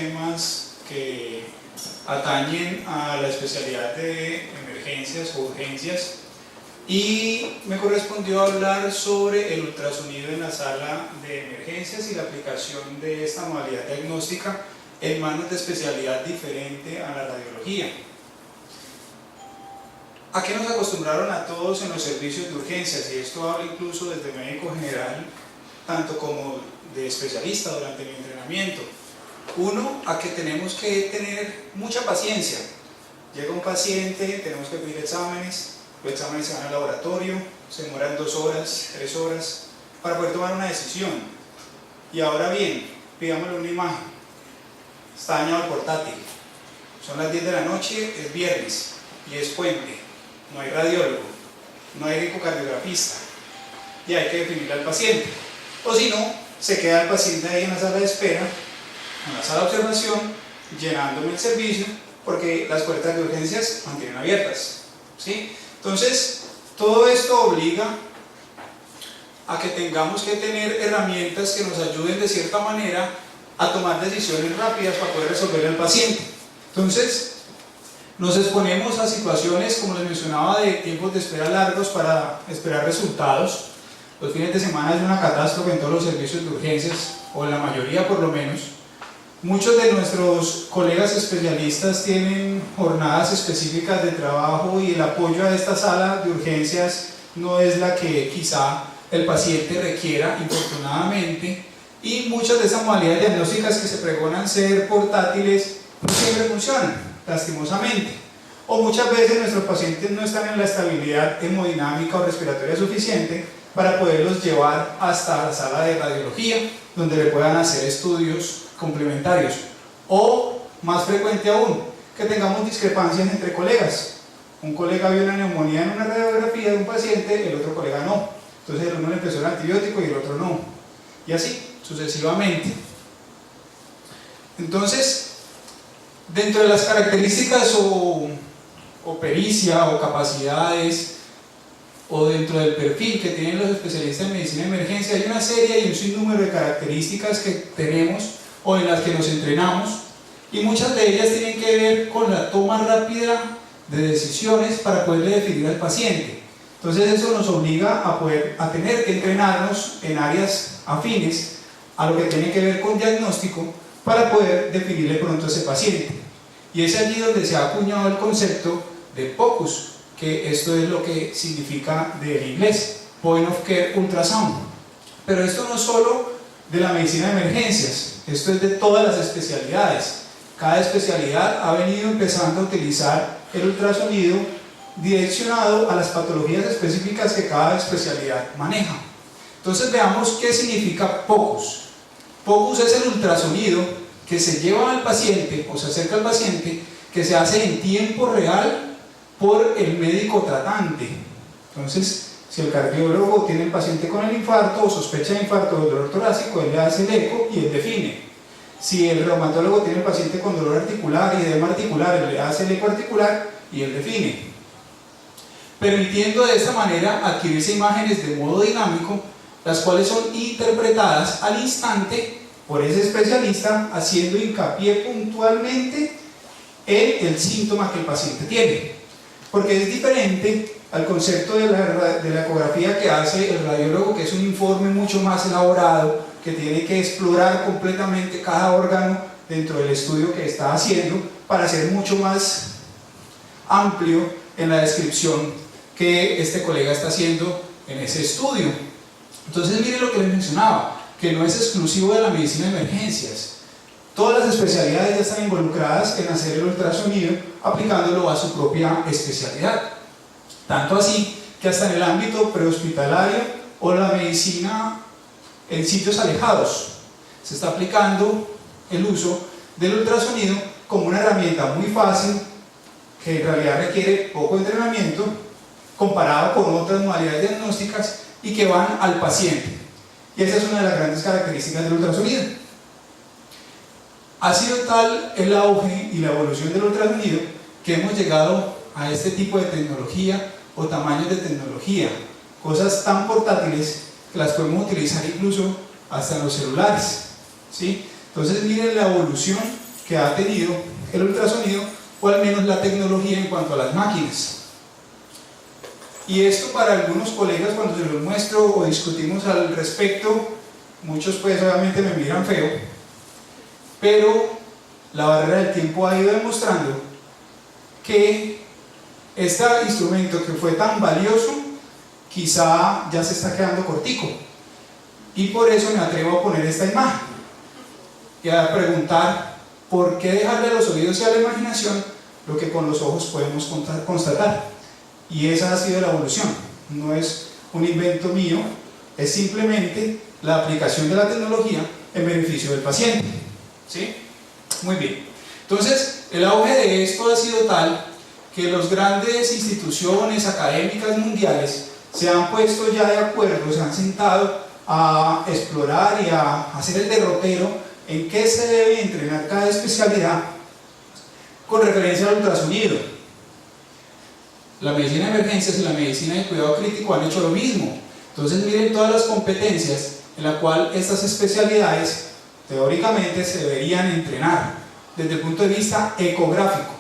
temas que atañen a la especialidad de emergencias o urgencias, y me correspondió hablar sobre el ultrasonido en la sala de emergencias y la aplicación de esta modalidad diagnóstica en manos de especialidad diferente a la radiología. ¿A qué nos acostumbraron a todos en los servicios de urgencias? Y esto hablo incluso desde médico general, tanto como de especialista durante mi entrenamiento. Uno, a que tenemos que tener mucha paciencia. Llega un paciente, tenemos que pedir exámenes, los exámenes se van al laboratorio, se demoran 2 horas, 3 horas, para poder tomar una decisión. Y ahora bien, pidámosle una imagen. Está dañado el portátil, son las 10 de la noche, es viernes y es puente, no hay radiólogo, no hay ecocardiografista y hay que definirle al paciente. O si no, se queda el paciente ahí en la sala de espera, en la sala de observación, llenándome el servicio, porque las puertas de urgencias mantienen abiertas, ¿sí? Entonces, todo esto obliga a que tengamos que tener herramientas que nos ayuden de cierta manera a tomar decisiones rápidas para poder resolver al paciente. Entonces, nos exponemos a situaciones, como les mencionaba, de tiempos de espera largos para esperar resultados. Los fines de semana es una catástrofe en todos los servicios de urgencias, o en la mayoría por lo menos. Muchos de nuestros colegas especialistas tienen jornadas específicas de trabajo y el apoyo a esta sala de urgencias no es la que quizá el paciente requiera, infortunadamente, y muchas de esas modalidades diagnósticas que se pregonan ser portátiles no siempre funcionan, lastimosamente. O muchas veces nuestros pacientes no están en la estabilidad hemodinámica o respiratoria suficiente para poderlos llevar hasta la sala de radiología, donde le puedan hacer estudios complementarios. O, más frecuente aún, que tengamos discrepancias entre colegas. Un colega vio una neumonía en una radiografía de un paciente, el otro colega no. Entonces el uno le empezó el antibiótico y el otro no. Y así, sucesivamente. Entonces, dentro de las características o pericia o capacidades, o dentro del perfil que tienen los especialistas en medicina de emergencia, hay una serie y un sinnúmero de características que tenemos o en las que nos entrenamos, y muchas de ellas tienen que ver con la toma rápida de decisiones para poderle definir al paciente. Entonces eso nos obliga a tener que entrenarnos en áreas afines a lo que tiene que ver con diagnóstico para poder definirle pronto a ese paciente. Y es allí donde se ha acuñado el concepto de POCUS, que esto es lo que significa del inglés, Point of Care Ultrasound. Pero esto no es solo de la medicina de emergencias, esto es de todas las especialidades. Cada especialidad ha venido empezando a utilizar el ultrasonido direccionado a las patologías específicas que cada especialidad maneja. Entonces veamos qué significa POCUS. POCUS es el ultrasonido que se lleva al paciente o se acerca al paciente, que se hace en tiempo real por el médico tratante. Entonces, si el cardiólogo tiene el paciente con el infarto o sospecha de infarto o dolor torácico, él le hace el eco y él define. Si el reumatólogo tiene el paciente con dolor articular y edema articular, él le hace el eco articular y él define, permitiendo de esta manera adquirirse imágenes de modo dinámico, las cuales son interpretadas al instante por ese especialista, haciendo hincapié puntualmente en el síntoma que el paciente tiene. Porque es diferente al concepto de la ecografía que hace el radiólogo, que es un informe mucho más elaborado, que tiene que explorar completamente cada órgano dentro del estudio que está haciendo para ser mucho más amplio en la descripción que este colega está haciendo en ese estudio. Entonces miren lo que les mencionaba, que no es exclusivo de la medicina de emergencias. Todas las especialidades ya están involucradas en hacer el ultrasonido, aplicándolo a su propia especialidad. Tanto así que hasta en el ámbito prehospitalario o la medicina en sitios alejados se está aplicando el uso del ultrasonido como una herramienta muy fácil, que en realidad requiere poco entrenamiento comparado con otras modalidades diagnósticas y que van al paciente. Y esa es una de las grandes características del ultrasonido. Ha sido tal el auge y la evolución del ultrasonido que hemos llegado a este tipo de tecnología o tamaños de tecnología, cosas tan portátiles que las podemos utilizar incluso hasta en los celulares, ¿sí? Entonces miren la evolución que ha tenido el ultrasonido, o al menos la tecnología en cuanto a las máquinas. Y esto para algunos colegas, cuando se los muestro o discutimos al respecto, muchos pues obviamente me miran feo, pero la barrera del tiempo ha ido demostrando que este instrumento que fue tan valioso quizá ya se está quedando cortico, y por eso me atrevo a poner esta imagen y a preguntar por qué dejarle a los oídos y a la imaginación lo que con los ojos podemos constatar. Y esa ha sido la evolución, no es un invento mío, es simplemente la aplicación de la tecnología en beneficio del paciente. ¿Sí? Muy bien. Entonces, el auge de esto ha sido tal que las grandes instituciones académicas mundiales se han puesto ya de acuerdo, se han sentado a explorar y a hacer el derrotero en qué se debe entrenar cada especialidad con referencia al ultrasonido. La medicina de emergencias y la medicina de cuidado crítico han hecho lo mismo. Entonces miren todas las competencias en las cuales estas especialidades teóricamente se deberían entrenar desde el punto de vista ecográfico.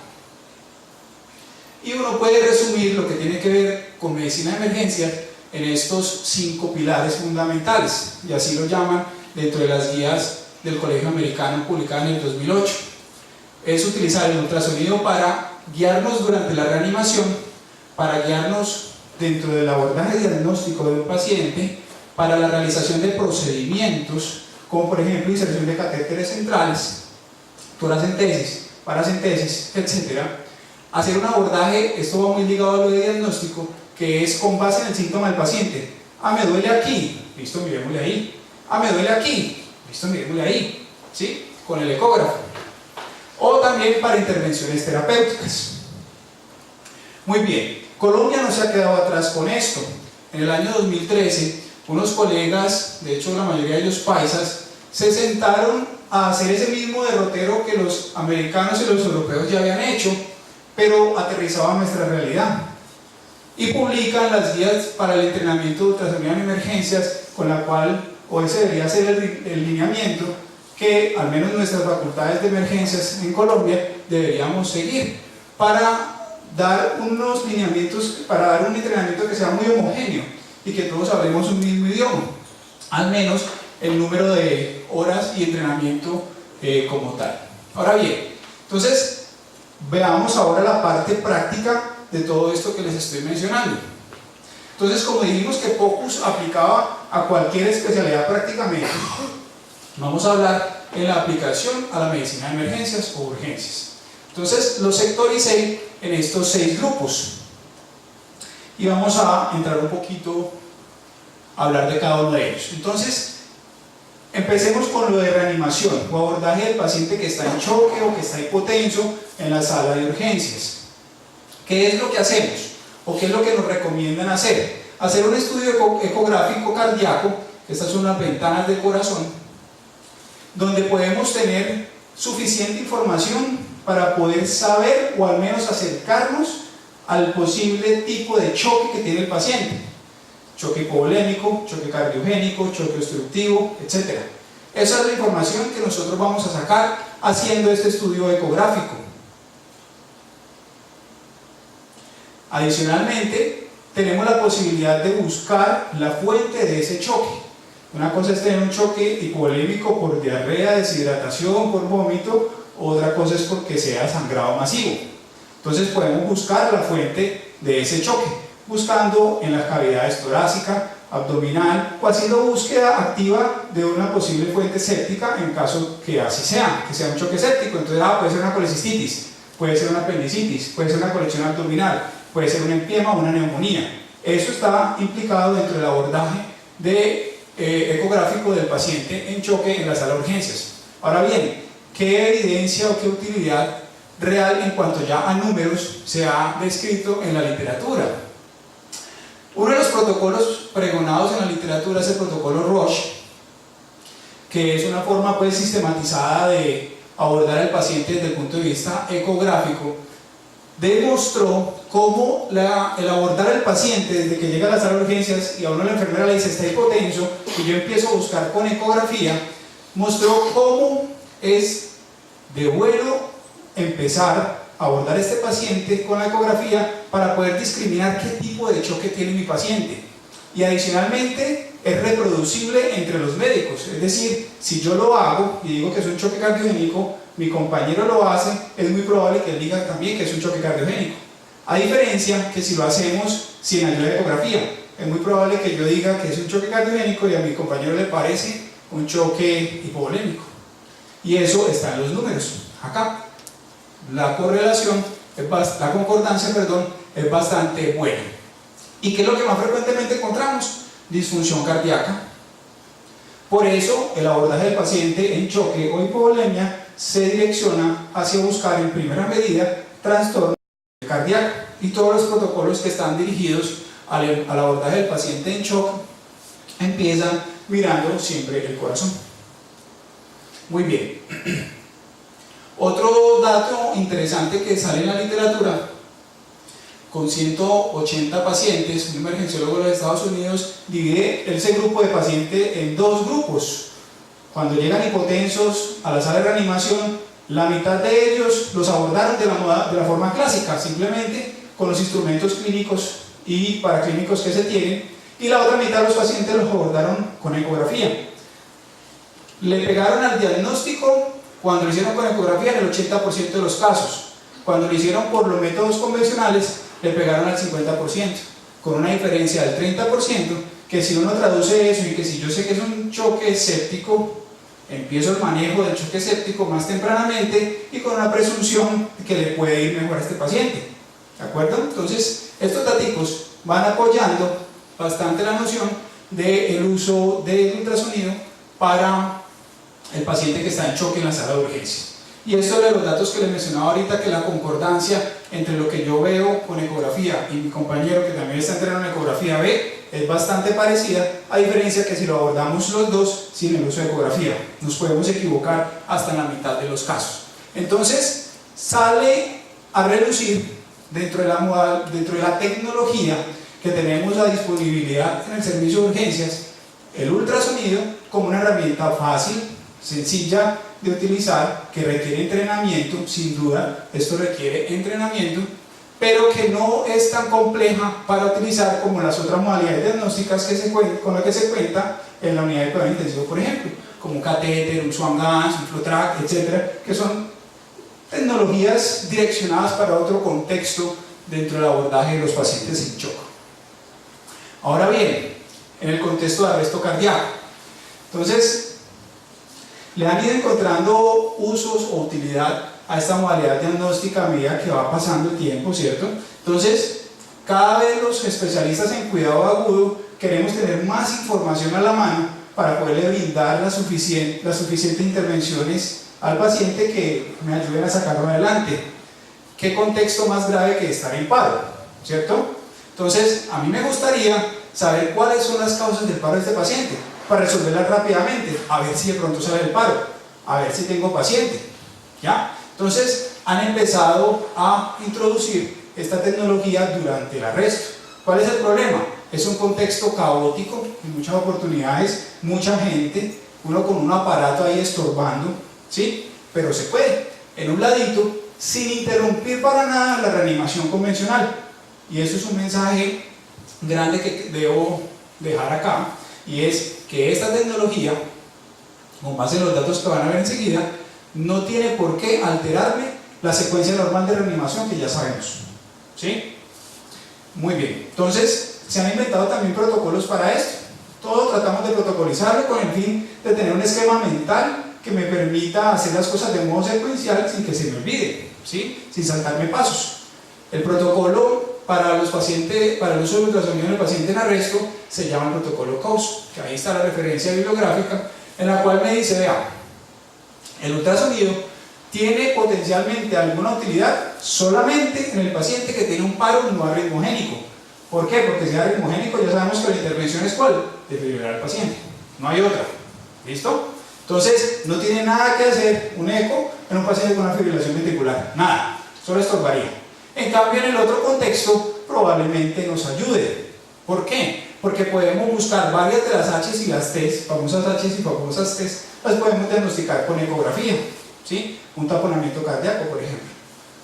Y uno puede resumir lo que tiene que ver con medicina de emergencias en estos 5 pilares fundamentales, y así lo llaman dentro de las guías del Colegio Americano publicadas en el 2008. Es utilizar el ultrasonido para guiarnos durante la reanimación, para guiarnos dentro del abordaje diagnóstico de un paciente, para la realización de procedimientos, como por ejemplo inserción de catéteres centrales, toracentesis, paracentesis, etc. Hacer un abordaje, esto va muy ligado a lo de diagnóstico, que es con base en el síntoma del paciente. Ah, me duele aquí, listo, miremosle ahí. Ah, me duele aquí, listo, miremosle ahí, ¿sí? Con el ecógrafo. O también para intervenciones terapéuticas. Muy bien. Colombia no se ha quedado atrás con esto. En el año 2013, unos colegas, de hecho la mayoría de ellos paisas, se sentaron a hacer ese mismo derrotero que los americanos y los europeos ya habían hecho, pero aterrizado a nuestra realidad. Y publican las guías para el entrenamiento de ultrasonido en emergencias, con la cual, o ese debería ser el lineamiento que al menos nuestras facultades de emergencias en Colombia deberíamos seguir para dar unos lineamientos, para dar un entrenamiento que sea muy homogéneo y que todos hablemos un mismo idioma, al menos el número de horas y entrenamiento como tal. Ahora bien, entonces veamos ahora la parte práctica de todo esto que les estoy mencionando. Entonces, como dijimos que POCUS aplicaba a cualquier especialidad prácticamente, vamos a hablar en la aplicación a la medicina de emergencias o urgencias. Entonces los sectoricé en estos 6 grupos y vamos a entrar un poquito a hablar de cada uno de ellos. Entonces empecemos con lo de reanimación o abordaje del paciente que está en choque o que está hipotenso en la sala de urgencias. ¿Qué es lo que hacemos? ¿O qué es lo que nos recomiendan hacer? Hacer un estudio ecográfico cardíaco, estas son las ventanas del corazón, donde podemos tener suficiente información para poder saber o al menos acercarnos al posible tipo de choque que tiene el paciente. Choque hipovolémico, choque cardiogénico, choque obstructivo, etc. Esa es la información que nosotros vamos a sacar haciendo este estudio ecográfico. Adicionalmente, tenemos la posibilidad de buscar la fuente de ese choque. Una cosa es tener un choque hipovolémico por diarrea, deshidratación, por vómito. Otra cosa es porque sea sangrado masivo. Entonces podemos buscar la fuente de ese choque, buscando en las cavidades torácica, abdominal, o haciendo búsqueda activa de una posible fuente séptica en caso que así sea, que sea un choque séptico. Entonces puede ser una colecistitis, puede ser una apendicitis, puede ser una colección abdominal, puede ser un empiema o una neumonía. Eso está implicado dentro del abordaje ecográfico del paciente en choque en la sala de urgencias. Ahora bien, ¿qué evidencia o qué utilidad real en cuanto ya a números se ha descrito en la literatura? Uno de los protocolos pregonados en la literatura es el protocolo Roche, que es una forma pues sistematizada de abordar al paciente desde el punto de vista ecográfico. Demostró cómo el abordar al paciente desde que llega a la sala de urgencias y a uno la enfermera le dice está hipotenso y yo empiezo a buscar con ecografía, mostró cómo es de bueno empezar a abordar a este paciente con la ecografía para poder discriminar qué tipo de choque tiene mi paciente. Y adicionalmente es reproducible entre los médicos, es decir, si yo lo hago y digo que es un choque cardiogénico, mi compañero lo hace, es muy probable que él diga también que es un choque cardiogénico. A diferencia que si lo hacemos sin ayuda de ecografía, es muy probable que yo diga que es un choque cardiogénico y a mi compañero le parece un choque hipovolémico. Y eso está en los números. Acá la correlación, la concordancia, perdón, es bastante buena. ¿Y qué es lo que más frecuentemente encontramos? Disfunción cardíaca. Por eso el abordaje del paciente en choque o hipovolemia se direcciona hacia buscar en primera medida trastorno cardíaco, y todos los protocolos que están dirigidos al abordaje del paciente en shock empiezan mirando siempre el corazón. Muy bien. Otro dato interesante que sale en la literatura: con 180 pacientes, un emergenciólogo de los Estados Unidos divide ese grupo de pacientes en dos grupos. Cuando llegan hipotensos a la sala de reanimación, la mitad de ellos los abordaron de la forma clásica, simplemente con los instrumentos clínicos y paraclínicos que se tienen, y la otra mitad de los pacientes los abordaron con ecografía. Le pegaron al diagnóstico cuando lo hicieron con ecografía en el 80% de los casos. Cuando lo hicieron por los métodos convencionales, le pegaron al 50%, con una diferencia del 30%, que si uno traduce eso y que si yo sé que es un choque séptico, empiezo el manejo del choque séptico más tempranamente y con una presunción que le puede ir mejor a este paciente. ¿De acuerdo? Entonces, estos datos van apoyando bastante la noción del uso del ultrasonido para el paciente que está en choque en la sala de urgencia. Y esto de los datos que les mencionaba ahorita, que la concordancia entre lo que yo veo con ecografía y mi compañero que también está entrenando en ecografía ve, es bastante parecida, a diferencia que si lo abordamos los dos sin el uso de ecografía, nos podemos equivocar hasta en la mitad de los casos. Entonces, sale a relucir dentro de la tecnología que tenemos a disponibilidad en el servicio de urgencias, el ultrasonido como una herramienta fácil, sencilla de utilizar, que requiere entrenamiento, sin duda, esto requiere entrenamiento, pero que no es tan compleja para utilizar como las otras modalidades diagnósticas con las que se cuenta en la unidad de cuidado intensivo, por ejemplo, como un catéter, un swan gas, un flow track, etcétera, que son tecnologías direccionadas para otro contexto dentro del abordaje de los pacientes en shock. Ahora bien, en el contexto de arresto cardíaco, entonces, le han ido encontrando usos o utilidad a esta modalidad diagnóstica a medida que va pasando el tiempo, ¿cierto? Entonces, cada vez los especialistas en cuidado agudo queremos tener más información a la mano para poderle brindar las suficientes intervenciones al paciente que me ayuden a sacarlo adelante. ¿Qué contexto más grave que estar en paro? ¿Cierto? Entonces, a mí me gustaría saber cuáles son las causas del paro de este paciente, para resolverlas rápidamente, a ver si de pronto sale el paro, a ver si tengo paciente, ¿ya? Entonces, han empezado a introducir esta tecnología durante el arresto. ¿Cuál es el problema? Es un contexto caótico, en muchas oportunidades, mucha gente, uno con un aparato ahí estorbando, ¿sí? Pero se puede, en un ladito, sin interrumpir para nada la reanimación convencional. Y eso es un mensaje grande que debo dejar acá, y es que esta tecnología, con base en los datos que van a ver enseguida, no tiene por qué alterarme la secuencia normal de reanimación que ya sabemos, ¿sí? Muy bien, entonces se han inventado también protocolos para esto. Todo tratamos de protocolizarlo con el fin de tener un esquema mental que me permita hacer las cosas de modo secuencial sin que se me olvide, ¿sí? Sin saltarme pasos. El protocolo para los pacientes, para el uso del ultrasonido en el paciente en arresto, se llama el protocolo COUS, que ahí está la referencia bibliográfica, en la cual me dice, vea, el ultrasonido tiene potencialmente alguna utilidad solamente en el paciente que tiene un paro no arritmogénico. ¿Por qué? Porque si es arritmogénico ya sabemos que la intervención es ¿cuál? Desfibrilar al paciente, no hay otra. ¿Listo? Entonces, no tiene nada que hacer un eco en un paciente con una fibrilación ventricular, nada, solo estorbaría. En cambio, en el otro contexto, probablemente nos ayude. ¿Por qué? Porque podemos buscar varias de las H's y las T's, famosas H's y famosas T's, las podemos diagnosticar con ecografía, ¿sí? un taponamiento cardíaco, por ejemplo,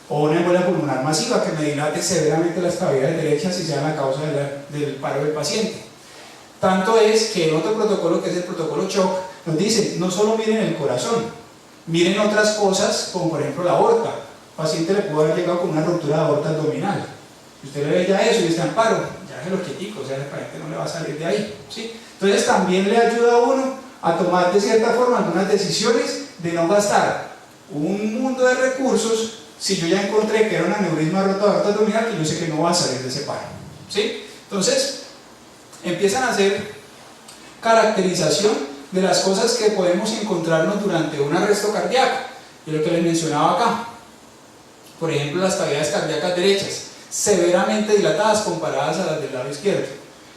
o una embolia pulmonar masiva que me dilate severamente las cavidades derechas y sea la causa del paro del paciente. Tanto es que en otro protocolo, que es el protocolo CHOC, nos dicen, no solo miren el corazón, miren otras cosas, como por ejemplo la aorta. El paciente le pudo haber llegado con una ruptura de aorta abdominal. Si usted le ve ya eso y está en paro, ya déjelo quietico, o sea, el paciente no le va a salir de ahí, ¿sí? Entonces también le ayuda a uno a tomar de cierta forma algunas decisiones de no gastar un mundo de recursos si yo ya encontré que era un aneurisma roto de aorta abdominal que yo sé que no va a salir de ese paro, ¿sí? Entonces empiezan a hacer caracterización de las cosas que podemos encontrarnos durante un arresto cardíaco, y lo que les mencionaba acá, por ejemplo las cavidades cardíacas derechas severamente dilatadas comparadas a las del lado izquierdo.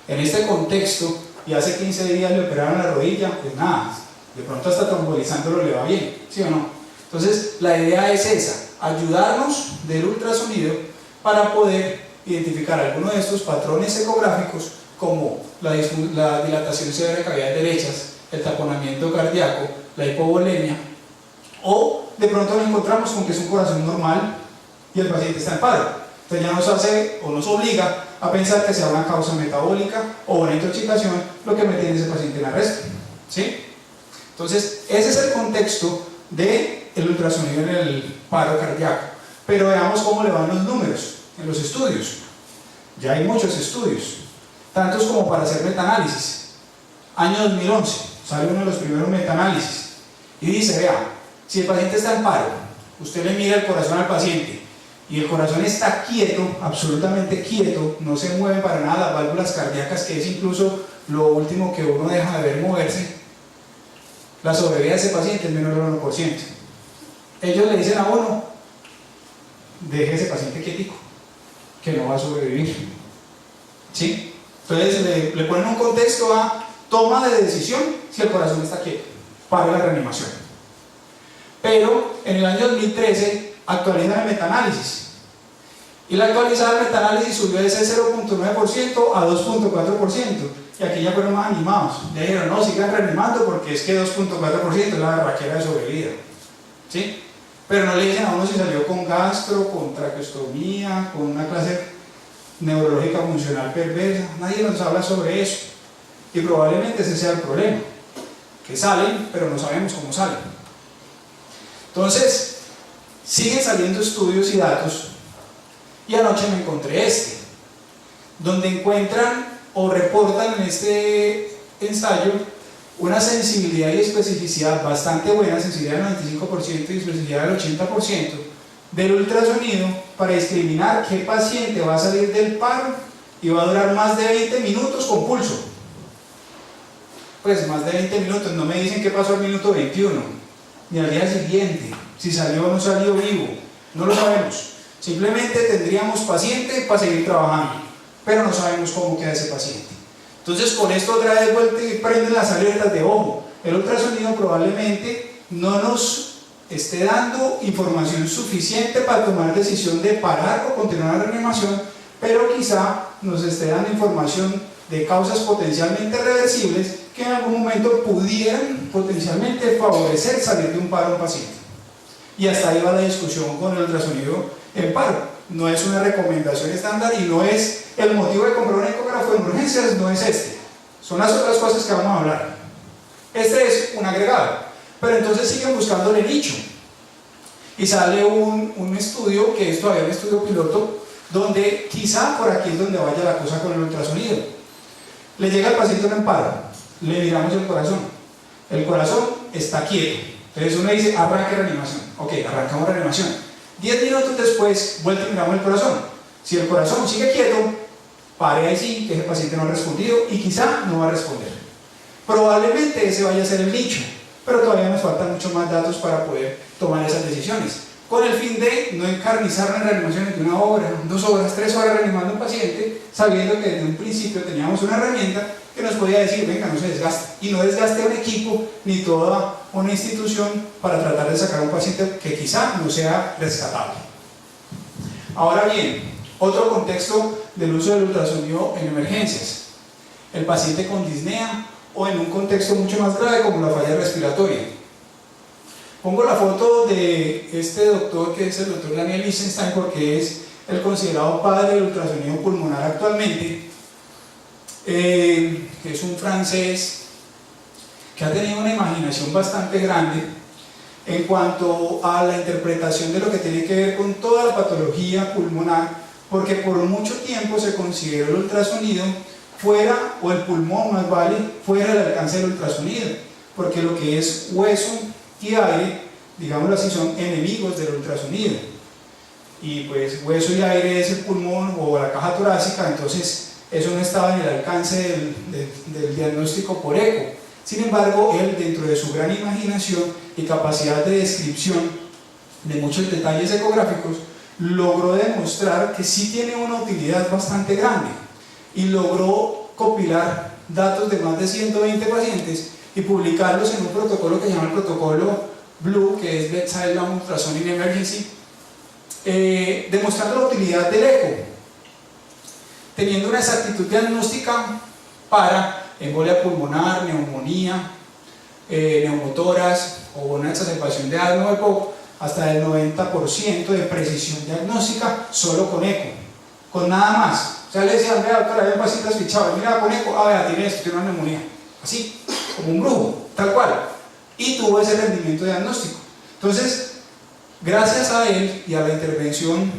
En este contexto, y hace 15 días le operaron la rodilla, pues nada, de pronto hasta trombolizándolo le va bien, ¿sí o no? Entonces la idea es esa, ayudarnos del ultrasonido para poder identificar algunos de estos patrones ecográficos como la dilatación severa de cavidades derechas, el taponamiento cardíaco, la hipovolemia, o de pronto nos encontramos con que es un corazón normal y el paciente está en paro. Entonces ya nos hace o nos obliga a pensar que sea una causa metabólica o una intoxicación lo que me tiene ese paciente en arresto, ¿sí? Entonces ese es el contexto del ultrasonido en el paro cardíaco. Pero veamos cómo le van los números en los estudios. Ya hay muchos estudios, tantos como para hacer metaanálisis. Año 2011 sale uno de los primeros metaanálisis y dice, vea, si el paciente está en paro, usted le mira el corazón al paciente y el corazón está quieto, absolutamente quieto, no se mueven para nada las válvulas cardíacas, que es incluso lo último que uno deja de ver moverse, la sobrevida de ese paciente es menor del 1%. Ellos le dicen a uno, deje ese paciente quietico, que no va a sobrevivir, ¿sí? Entonces le ponen un contexto a toma de decisión si el corazón está quieto para la reanimación. Pero en el año 2013 actualizan el metaanálisis y la actualizada del metaanálisis subió de ese 0.9% a 2.4%, y aquí ya fueron más animados, ya dijeron no, sigan reanimando porque es que 2.4% es la barraquera de sobrevida, ¿sí? Pero no le dicen a uno si salió con gastro, con traqueostomía, con una clase neurológica funcional perversa, nadie nos habla sobre eso, y probablemente ese sea el problema, que salen pero no sabemos cómo salen. Entonces siguen saliendo estudios y datos, y anoche me encontré donde encuentran o reportan en este ensayo una sensibilidad y especificidad bastante buena, sensibilidad del 95% y especificidad del 80% del ultrasonido para discriminar qué paciente va a salir del paro y va a durar más de 20 minutos con pulso. Pues más de 20 minutos, no me dicen qué pasó al minuto 21, ni al día siguiente, si salió o no salió vivo, no lo sabemos. Simplemente tendríamos paciente para seguir trabajando, pero no sabemos cómo queda ese paciente. Entonces con esto otra vez prenden las alertas de ojo. El ultrasonido probablemente no nos esté dando información suficiente para tomar decisión de parar o continuar la reanimación, pero quizá nos esté dando información de causas potencialmente reversibles que en algún momento pudieran potencialmente favorecer salir de un paro a un paciente. Y hasta ahí va la discusión con el ultrasonido en paro. No es una recomendación estándar y no es el motivo de comprar un ecógrafo en urgencias, no es este. Son las otras cosas que vamos a hablar. Este es un agregado, pero entonces siguen buscándole nicho. Y sale un estudio, que es todavía un estudio piloto, donde quizá por aquí es donde vaya la cosa con el ultrasonido. Le llega al paciente en paro, le miramos el corazón está quieto, entonces uno dice arranque reanimación, ok, arrancamos reanimación, 10 minutos después vuelta y miramos el corazón, si el corazón sigue quieto, pare ahí sí, que ese paciente no ha respondido y quizá no va a responder. Probablemente ese vaya a ser el nicho, pero todavía nos faltan muchos más datos para poder tomar esas decisiones, con el fin de no encarnizar en reanimaciones de 1 hora, 2 horas, 3 horas reanimando a un paciente, sabiendo que desde un principio teníamos una herramienta que nos podía decir, venga, no se desgaste, y no desgaste a un equipo ni toda una institución para tratar de sacar a un paciente que quizá no sea rescatable. Ahora bien, otro contexto del uso del ultrasonido en emergencias, el paciente con disnea o en un contexto mucho más grave como la falla respiratoria. Pongo la foto de este doctor, que es el doctor Daniel Lichtenstein, porque es el considerado padre del ultrasonido pulmonar actualmente, que es un francés que ha tenido una imaginación bastante grande en cuanto a la interpretación de lo que tiene que ver con toda la patología pulmonar, porque por mucho tiempo se consideró el ultrasonido fuera, o el pulmón más vale, fuera del alcance del ultrasonido, porque lo que es hueso y aire, digámoslo así, son enemigos del ultrasonido, y pues hueso y aire es el pulmón o la caja torácica, entonces eso no estaba en el alcance del diagnóstico por eco. Sin embargo, él, dentro de su gran imaginación y capacidad de descripción de muchos detalles ecográficos, logró demostrar que sí tiene una utilidad bastante grande, y logró compilar datos de más de 120 pacientes y publicarlos en un protocolo que se llama el protocolo Blue, que es Bedside Lung Ultrasonic Emergency, demostrando la utilidad del eco, teniendo una exactitud diagnóstica para embolia pulmonar, neumonía, neumotoras o una exacerbación de asma o EPOC, hasta el 90% de precisión diagnóstica solo con eco, con nada más. O sea, le decían, vea doctora, había un paciente asfixiado, mira con eco, vea, tiene esto, tiene una neumonía, así, como un brujo, tal cual, y tuvo ese rendimiento diagnóstico. Entonces, gracias a él y a la intervención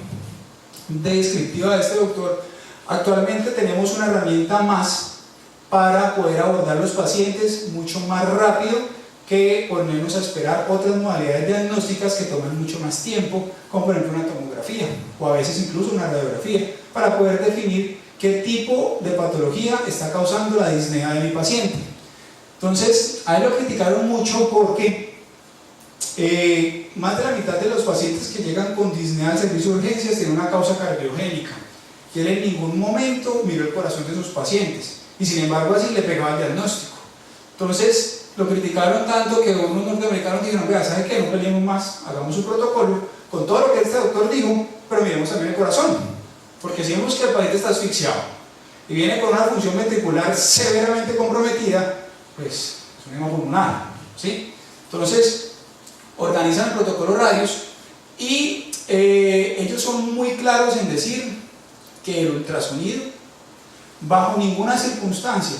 descriptiva de este doctor, actualmente tenemos una herramienta más para poder abordar los pacientes mucho más rápido que ponernos a esperar otras modalidades diagnósticas que toman mucho más tiempo, como por ejemplo una tomografía o a veces incluso una radiografía, para poder definir qué tipo de patología está causando la disnea de mi paciente. Entonces, a él lo criticaron mucho porque más de la mitad de los pacientes que llegan con disnea al servicio de urgencias tienen una causa cardiogénica, y él en ningún momento miró el corazón de sus pacientes, y sin embargo así le pegaba el diagnóstico. Entonces lo criticaron tanto que unos norteamericanos dijeron, vea, ¿sabe qué? No peleemos más, hagamos un protocolo con todo lo que este doctor dijo, pero miremos también el corazón, porque si vemos que el paciente está asfixiado y viene con una función ventricular severamente comprometida, pues es un edema pulmonar, ¿sí? Entonces organizan el protocolo radios, y ellos son muy claros en decir que el ultrasonido bajo ninguna circunstancia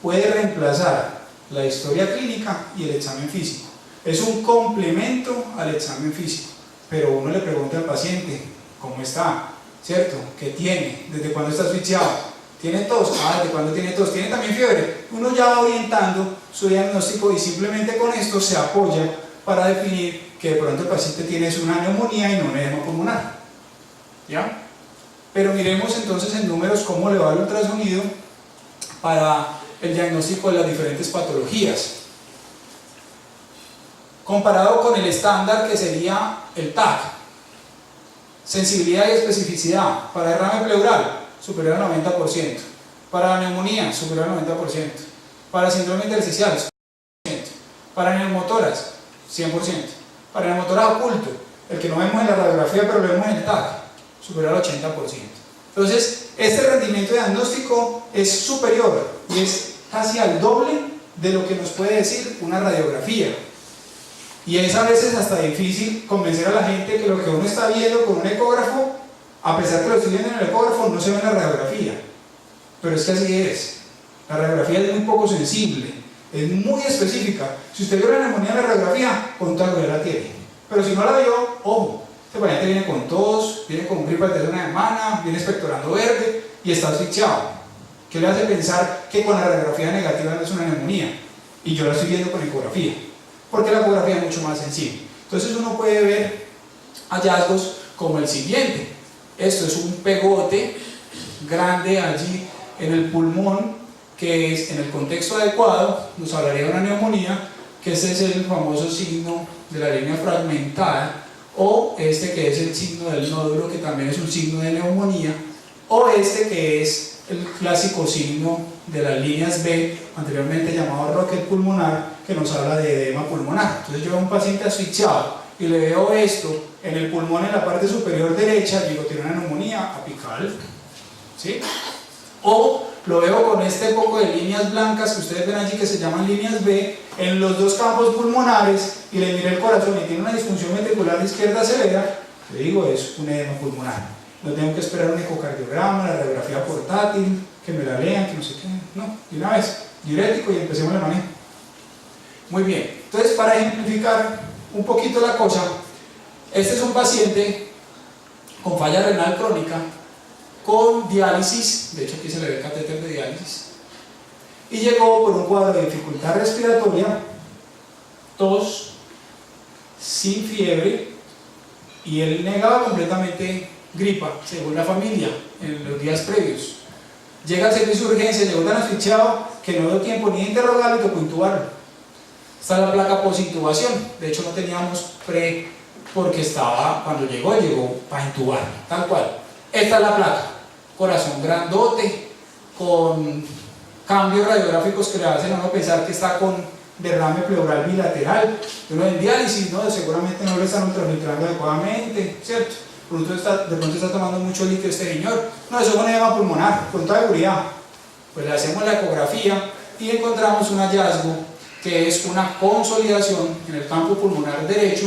puede reemplazar la historia clínica y el examen físico. Es un complemento al examen físico, pero uno le pregunta al paciente cómo está, ¿cierto? ¿Qué tiene? ¿Desde cuándo está asfixiado? ¿Tiene tos? ¿Desde cuándo tiene tos? ¿Tiene también fiebre? Uno ya va orientando su diagnóstico, y simplemente con esto se apoya para definir que de pronto el paciente tiene una neumonía y no un edema pulmonar, ¿ya? Pero miremos entonces en números cómo le va el ultrasonido para el diagnóstico de las diferentes patologías. Comparado con el estándar, que sería el TAC, sensibilidad y especificidad para derrame pleural superior al 90%, para neumonía superior al 90%, para síndrome intersticial 100%, para neumotoras 100%, para neumotoras oculto, el que no vemos en la radiografía pero lo vemos en el TAC, superior al 80%. Entonces, este rendimiento diagnóstico es superior y es casi al doble de lo que nos puede decir una radiografía. Y es a veces hasta difícil convencer a la gente que lo que uno está viendo con un ecógrafo, a pesar que lo estoy viendo en el ecógrafo, no se ve en la radiografía. Pero es que así es. La radiografía es muy poco sensible, es muy específica. Si usted vio la neumonía en la radiografía, con tal ya la tiene. Pero si no la vio, ojo, este paciente viene con tos, viene con gripa de una semana, viene expectorando verde y está asfixiado. ¿Qué le hace pensar que con la radiografía negativa no es una neumonía? Y yo la estoy viendo con ecografía, porque la ecografía es mucho más sensible. Entonces uno puede ver hallazgos como el siguiente. Esto es un pegote grande allí en el pulmón, que es, en el contexto adecuado, nos hablaría de una neumonía, que este es el famoso signo de la línea fragmentada, o este que es el signo del nódulo, que también es un signo de neumonía, o este que es el clásico signo de las líneas B, anteriormente llamado rocket pulmonar, que nos habla de edema pulmonar. Entonces yo veo a un paciente asfixiado y le veo esto en el pulmón en la parte superior derecha, digo, tiene una neumonía apical, ¿sí? O lo veo con este poco de líneas blancas que ustedes ven allí que se llaman líneas B en los dos campos pulmonares y le miré el corazón y tiene una disfunción ventricular izquierda severa, le digo es un edema pulmonar. No tengo que esperar un ecocardiograma, la radiografía portátil, que me la lean, que no sé qué, no, de una vez, diurético y empecemos el manejo. Muy bien, entonces para ejemplificar un poquito la cosa, este es un paciente con falla renal crónica, con diálisis, de hecho aquí se le ve el catéter de diálisis, y llegó por un cuadro de dificultad respiratoria, tos, sin fiebre, y él negaba completamente gripa, según la familia, en los días previos. Llega al servicio de urgencia, llegó tan asfixiado que no dio tiempo ni de interrogarlo y tocó intubarlo. Está la placa post-intubación, de hecho no teníamos pre, porque estaba, cuando llegó para intubar, tal cual. Esta es la placa, corazón grandote, con cambios radiográficos que le hacen a uno pensar que está con derrame pleural bilateral. Uno en diálisis, ¿no? Seguramente no le están ultrafiltrando adecuadamente, ¿cierto? De pronto está tomando mucho líquido este señor. No, eso es un edema pulmonar, con toda seguridad. Pues le hacemos la ecografía y encontramos un hallazgo que es una consolidación en el campo pulmonar derecho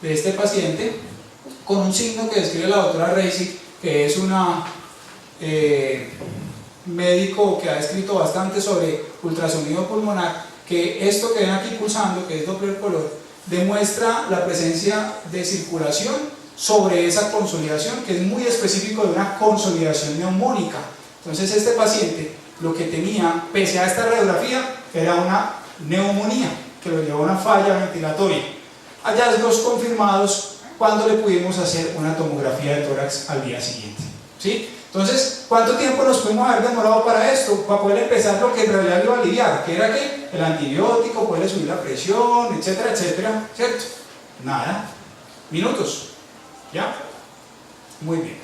de este paciente con un signo que describe la doctora Reisig, que es una médico que ha escrito bastante sobre ultrasonido pulmonar, que esto que ven aquí pulsando, que es Doppler color, demuestra la presencia de circulación sobre esa consolidación, que es muy específico de una consolidación neumónica. Entonces este paciente lo que tenía, pese a esta radiografía, era una neumonía, que lo llevó a una falla ventilatoria. Hallazgos confirmados cuando le pudimos hacer una tomografía de tórax al día siguiente, ¿sí? Entonces, ¿cuánto tiempo nos pudimos haber demorado para esto? Para poder empezar lo que en realidad le iba a aliviar, que era que el antibiótico, poderle subir la presión, etcétera, etcétera, ¿cierto? Nada, minutos, ¿ya? Muy bien.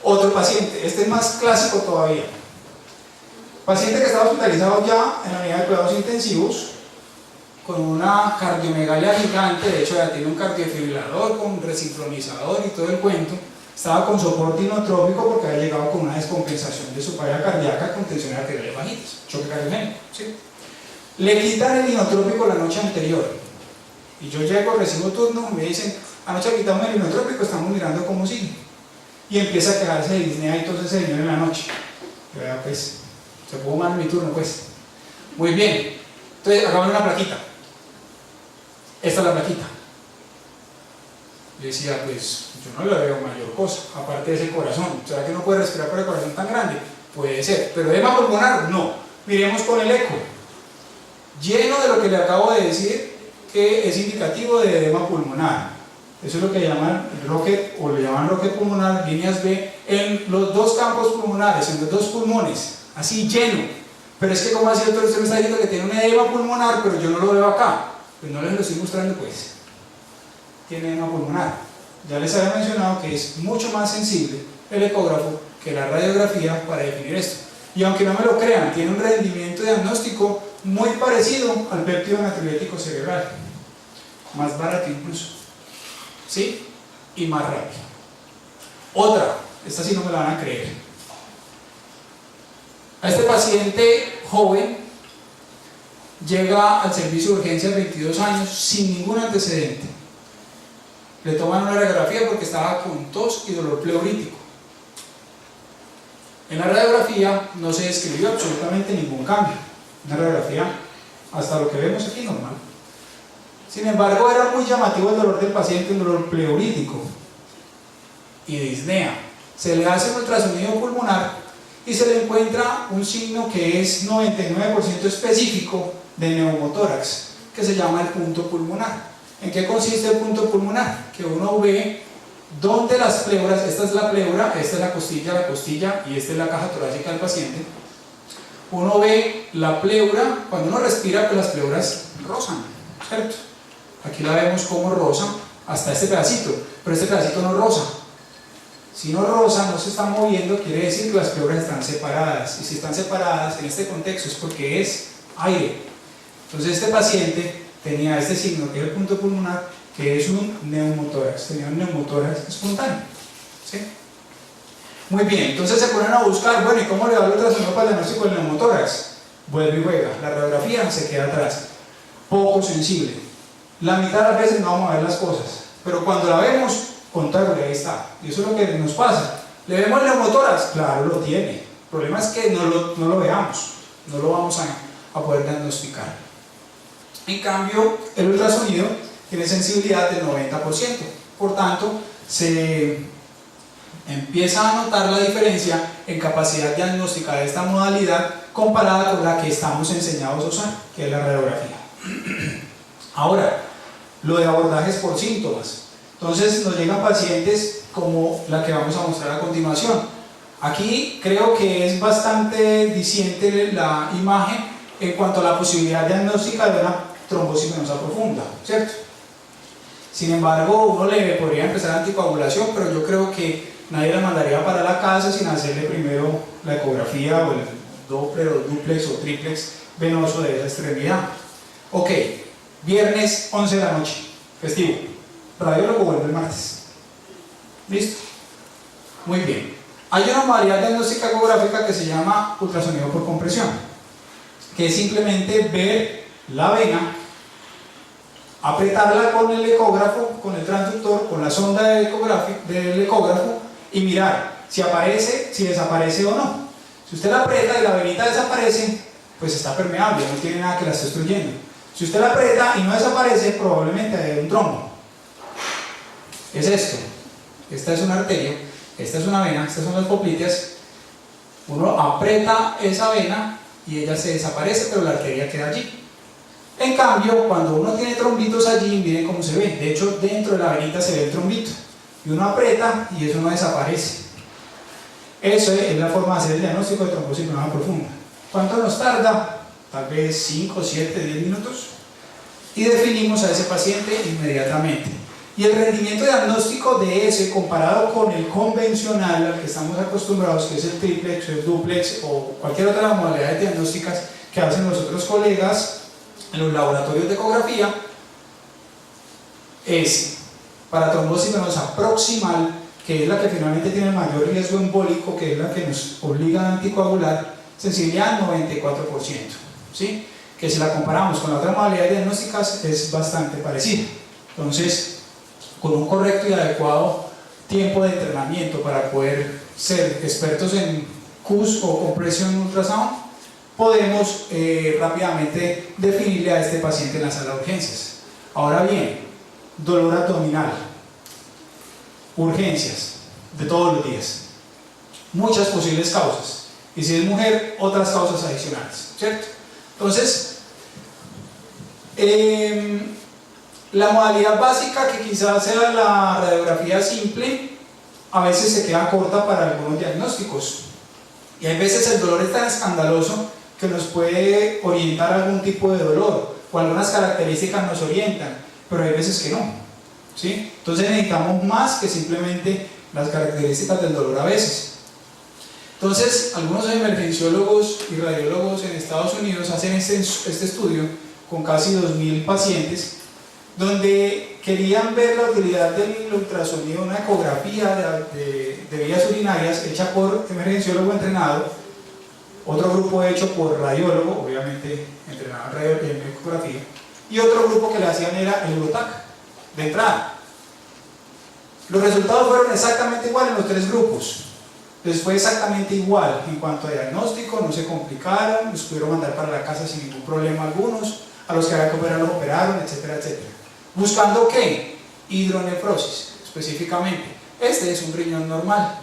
Otro paciente, este es más clásico todavía. Paciente que estaba hospitalizado ya en la unidad de cuidados intensivos, con una cardiomegalia gigante, de hecho ya tiene un cardiofibrilador con resincronizador y todo el cuento. Estaba con soporte inotrópico porque había llegado con una descompensación de su falla cardíaca con tensiones arteriales bajitas, choque cardiogénico, ¿sí? Le quitan el inotrópico la noche anterior y yo llego, recibo turno, me dicen, anoche quitamos el inotrópico, estamos mirando cómo sigue, y empieza a quedarse de disnea y todo ese señor en la noche. Yo ya pues, se pudo mal mi turno pues. Muy bien, entonces hagamos una plaquita. Esta es la plaquita. Yo decía, pues yo no le veo mayor cosa, aparte de ese corazón. ¿Será que no puede respirar por el corazón tan grande? Puede ser, pero edema pulmonar, no. Miremos con el eco. Lleno de lo que le acabo de decir, que es indicativo de edema pulmonar. Eso es lo que llaman roque, o le llaman roque pulmonar, líneas B, en los dos campos pulmonares, en los dos pulmones, así lleno. Pero es que como así doctor, usted me está diciendo que tiene un edema pulmonar, pero yo no lo veo acá. Pues no les lo estoy mostrando pues. Tiene edema pulmonar. Ya les había mencionado que es mucho más sensible el ecógrafo que la radiografía para definir esto. Y aunque no me lo crean, tiene un rendimiento diagnóstico muy parecido al péptido natriurético cerebral. Más barato incluso. ¿Sí? Y más rápido. Otra, esta sí no me la van a creer. A este paciente joven llega al servicio de urgencias 22 años sin ningún antecedente. Le toman una radiografía porque estaba con tos y dolor pleurítico. En la radiografía no se describió absolutamente ningún cambio. Una radiografía, hasta lo que vemos aquí, normal. Sin embargo, era muy llamativo el dolor del paciente, un dolor pleurítico y disnea. Se le hace un ultrasonido pulmonar y se le encuentra un signo que es 99% específico de neumotórax, que se llama el punto pulmonar. ¿En qué consiste el punto pulmonar? Que uno ve dónde las pleuras, esta es la pleura, esta es la costilla y esta es la caja torácica del paciente. Uno ve la pleura, cuando uno respira, pues las pleuras rozan, ¿cierto? Aquí la vemos como rosa hasta este pedacito, pero este pedacito no rosa. Si no rosa, no se está moviendo, quiere decir que las pleuras están separadas, y si están separadas en este contexto es porque es aire. Entonces este paciente tenía este signo que es el punto pulmonar, que es un neumotórax, tenía un neumotórax espontáneo, ¿sí? Muy bien, entonces se ponen a buscar, bueno, ¿y cómo le va el ultrasonido para el diagnóstico del neumotórax? Vuelve y juega, la radiografía se queda atrás, poco sensible. La mitad de las veces no vamos a ver las cosas, pero cuando la vemos, contándole, ahí está. Y eso es lo que nos pasa. ¿Le vemos el neumotórax? Claro, lo tiene. El problema es que no lo veamos, no lo vamos a poder diagnosticar. En cambio, el ultrasonido tiene sensibilidad del 90%, por tanto, se empieza a notar la diferencia en capacidad diagnóstica de esta modalidad comparada con la que estamos enseñados a usar, que es la radiografía. Ahora, lo de abordajes por síntomas. Entonces nos llegan pacientes como la que vamos a mostrar a continuación. Aquí creo que es bastante diciente la imagen en cuanto a la posibilidad diagnóstica de una trombosis venosa profunda, ¿cierto? Sin embargo, uno le podría empezar anticoagulación, pero yo creo que nadie la mandaría para la casa sin hacerle primero la ecografía o el Doppler o duplex o triplex venoso de esa extremidad. Ok, viernes 11 de la noche, festivo. Radiólogo vuelve el martes. ¿Listo? Muy bien. Hay una modalidad diagnóstica ecográfica que se llama ultrasonido por compresión, que es simplemente ver la vena, apretarla con el ecógrafo, con el transductor, con la sonda del ecógrafo y mirar si aparece, si desaparece o no. Si usted la aprieta y la venita desaparece, pues está permeable, no tiene nada que la esté obstruyendo. Si usted la aprieta y no desaparece, probablemente hay un trombo. Es esto. Esta es una arteria, esta es una vena, estas son las popliteas. Uno aprieta esa vena y ella se desaparece, pero la arteria queda allí. En cambio, cuando uno tiene trombitos allí, miren cómo se ve. De hecho, dentro de la venita se ve el trombito. Y uno aprieta y eso no desaparece. Eso es la forma de hacer el diagnóstico de trombosis venosa profunda. ¿Cuánto nos tarda? Tal vez 5, 7, 10 minutos. Y definimos a ese paciente inmediatamente. Y el rendimiento diagnóstico de ese, comparado con el convencional al que estamos acostumbrados, que es el triplex, el duplex o cualquier otra modalidad de diagnósticas que hacen los otros colegas en los laboratorios de ecografía, es para trombosis venosa proximal, que es la que finalmente tiene el mayor riesgo embólico, que es la que nos obliga a anticoagular, sensibilidad 94%, ¿sí? Que si la comparamos con la otra modalidad de diagnósticas es bastante parecida. Entonces, con un correcto y adecuado tiempo de entrenamiento para poder ser expertos en CUS o compresión ultrasound, podemos rápidamente definirle a este paciente en la sala de urgencias. Ahora bien, dolor abdominal, urgencias de todos los días, muchas posibles causas, y si es mujer, otras causas adicionales, ¿cierto? Entonces, la modalidad básica, que quizás sea la radiografía simple, a veces se queda corta para algunos diagnósticos, y hay veces el dolor es tan escandaloso que nos puede orientar a algún tipo de dolor, o algunas características nos orientan, pero hay veces que no, ¿sí? Entonces necesitamos más que simplemente las características del dolor a veces. Entonces, algunos emergenciólogos y radiólogos en Estados Unidos hacen este estudio con casi 2.000 pacientes, donde querían ver la utilidad del ultrasonido, una ecografía de vías urinarias hecha por emergenciólogo entrenado, otro grupo hecho por radiólogo, obviamente entrenado en ecografía, y otro grupo que le hacían era el Eurotac de entrada. Los resultados fueron exactamente igual en los tres grupos. Les fue exactamente igual en cuanto a diagnóstico, no se complicaron, los pudieron mandar para la casa sin ningún problema algunos, a los que había que operar los operaron, etcétera, etcétera. ¿Buscando qué? Hidronefrosis, específicamente. Este es un riñón normal,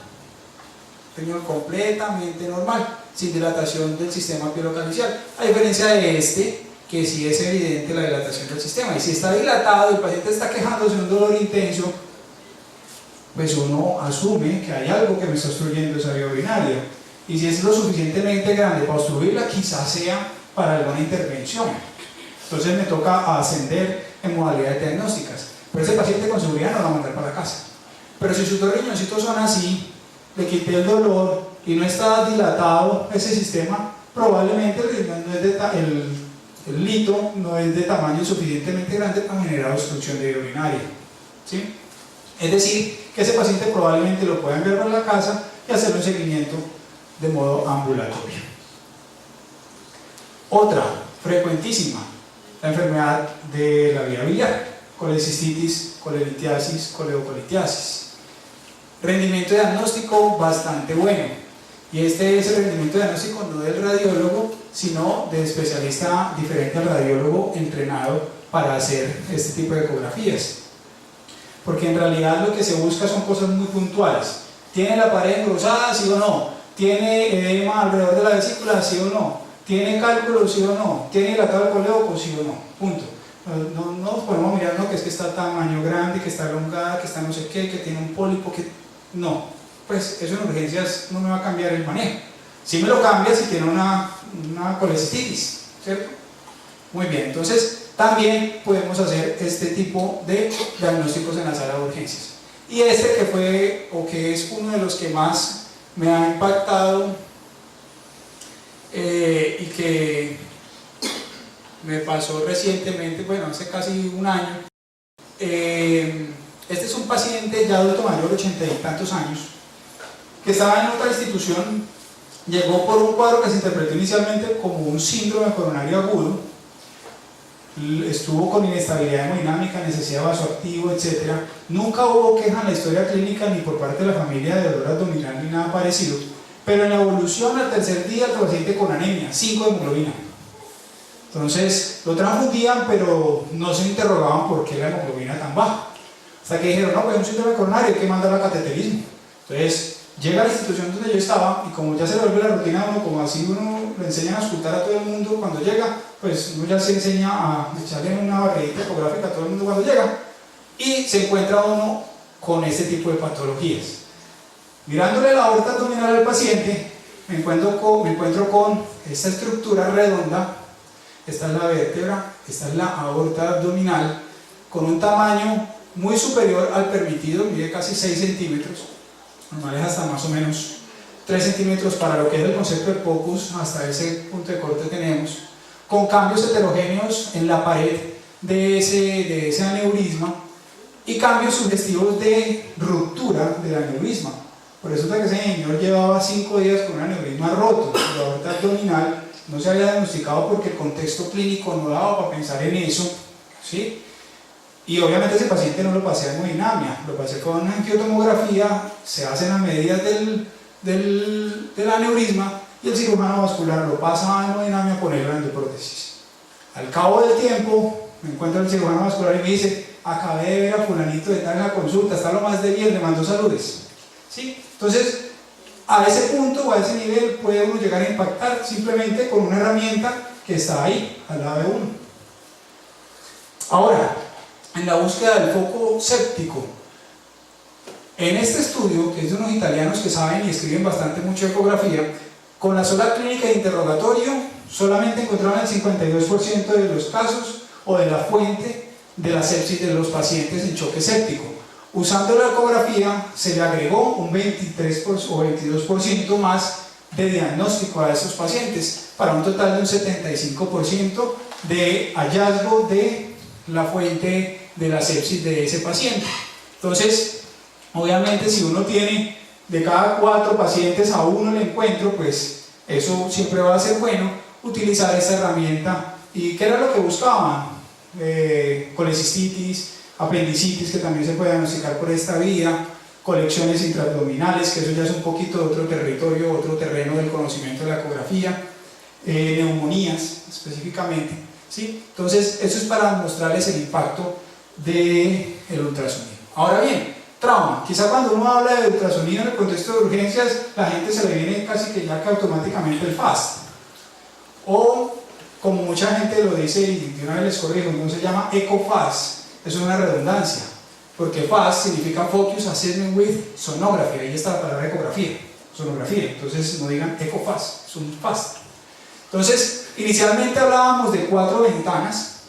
riñón completamente normal, sin dilatación del sistema pilocanalicial, a diferencia de este, que sí es evidente la dilatación del sistema. Y si está dilatado y el paciente está quejándose de un dolor intenso, pues uno asume que hay algo que me está obstruyendo esa vía urinaria, y si es lo suficientemente grande para obstruirla, quizás sea para alguna intervención. Entonces me toca ascender en modalidades diagnósticas, pero ese paciente con seguridad no lo va a mandar para la casa. Pero si sus dos riñoncitos son así, le quité el dolor y no está dilatado ese sistema, probablemente el riñón no es el lito no es de tamaño suficientemente grande para generar obstrucción de vía urinaria, ¿sí? Es decir, que ese paciente probablemente lo pueda enviar para la casa, y hacerle un seguimiento de modo ambulatorio. Otra, frecuentísima, la enfermedad de la vía biliar, colecistitis, colelitiasis, coledocolitiasis. Rendimiento diagnóstico bastante bueno, y este es el rendimiento diagnóstico no del radiólogo, sino de especialista diferente al radiólogo entrenado para hacer este tipo de ecografías, porque en realidad lo que se busca son cosas muy puntuales. ¿Tiene la pared engrosada, sí o no? ¿Tiene edema alrededor de la vesícula, sí o no? ¿Tiene cálculo, sí o no? ¿Tiene dilatado el colédoco, sí o no? Punto. No nos podemos mirar, no, que es que está tamaño grande, que está elongada, que está no sé qué, que tiene un pólipo, que... No, pues eso en urgencias no me va a cambiar el manejo. Sí me lo cambia si tiene una colecistitis, ¿cierto? Muy bien, entonces también podemos hacer este tipo de diagnósticos en la sala de urgencias. Y este que fue, o que es uno de los que más me ha impactado y que me pasó recientemente, bueno, hace casi un año. Este es un paciente ya adulto mayor, 80 y tantos años, que estaba en otra institución. Llegó por un cuadro que se interpretó inicialmente como un síndrome coronario agudo. Estuvo con inestabilidad hemodinámica, necesidad de vasoactivo, etc. Nunca hubo queja en la historia clínica ni por parte de la familia de dolor abdominal ni nada parecido, pero en la evolución al tercer día el paciente con anemia, 5 de hemoglobina. Entonces lo transfundían, pero no se interrogaban por qué la hemoglobina tan baja, hasta que dijeron, no, pues es un síndrome coronario, hay que mandar a cateterismo. Entonces llega a la institución donde yo estaba, y como ya se le vuelve la rutina a uno, como así uno le enseña a auscultar a todo el mundo cuando llega, pues uno ya se enseña a echarle una barridita ecográfica a todo el mundo cuando llega, y se encuentra uno con este tipo de patologías. Mirándole la aorta abdominal al paciente, me encuentro con esta estructura redonda. Esta es la vértebra, esta es la aorta abdominal, con un tamaño muy superior al permitido, mide casi 6 centímetros, normal es hasta más o menos 3 centímetros para lo que es el concepto de POCUS, hasta ese punto de corte tenemos, con cambios heterogéneos en la pared de ese aneurisma y cambios sugestivos de ruptura del aneurisma. Por eso que ese señor llevaba 5 días con un aneurisma roto, la aorta abdominal no se había diagnosticado porque el contexto clínico no daba para pensar en eso, ¿sí? Y obviamente ese paciente no lo pasé a hemodinamia, lo pasé con una angiotomografía, se hacen las medidas del aneurisma y el cirujano vascular lo pasa a hemodinamia a ponerlo en endoprótesis. Al cabo del tiempo me encuentro el cirujano vascular y me dice, acabé de ver a fulanito de tal en la consulta, está lo más de bien, le mando saludes, ¿sí? Entonces, a ese punto o a ese nivel puede uno llegar a impactar simplemente con una herramienta que está ahí, al lado de uno. Ahora, en la búsqueda del foco séptico, en este estudio, que es de unos italianos que saben y escriben bastante mucho de ecografía, con la sola clínica de interrogatorio solamente encontraron el 52% de los casos o de la fuente de la sepsis de los pacientes en choque séptico. Usando la ecografía se le agregó un 23% o 22% más de diagnóstico a esos pacientes, para un total de un 75% de hallazgo de la fuente de la sepsis de ese paciente. Entonces, obviamente si uno tiene de cada 4 pacientes a uno le encuentro, pues eso siempre va a ser bueno utilizar esta herramienta. ¿Y qué era lo que buscaban? Colecistitis, apendicitis, que también se puede diagnosticar por esta vía, colecciones intraabdominales, que eso ya es un poquito de otro territorio, otro terreno del conocimiento de la ecografía, neumonías específicamente, ¿sí? Entonces eso es para mostrarles el impacto del ultrasonido. Ahora bien, trauma. Quizá cuando uno habla de ultrasonido en el contexto de urgencias, la gente se le viene casi que ya que automáticamente el FAST, o como mucha gente lo dice y de una vez les corrijo, no se llama ECOFAST. Eso es una redundancia, porque FAST significa Focus Assessment with Sonography, ahí está la palabra ecografía, sonografía, entonces no digan ECOFAST, es un FAST. Entonces, inicialmente hablábamos de 4 ventanas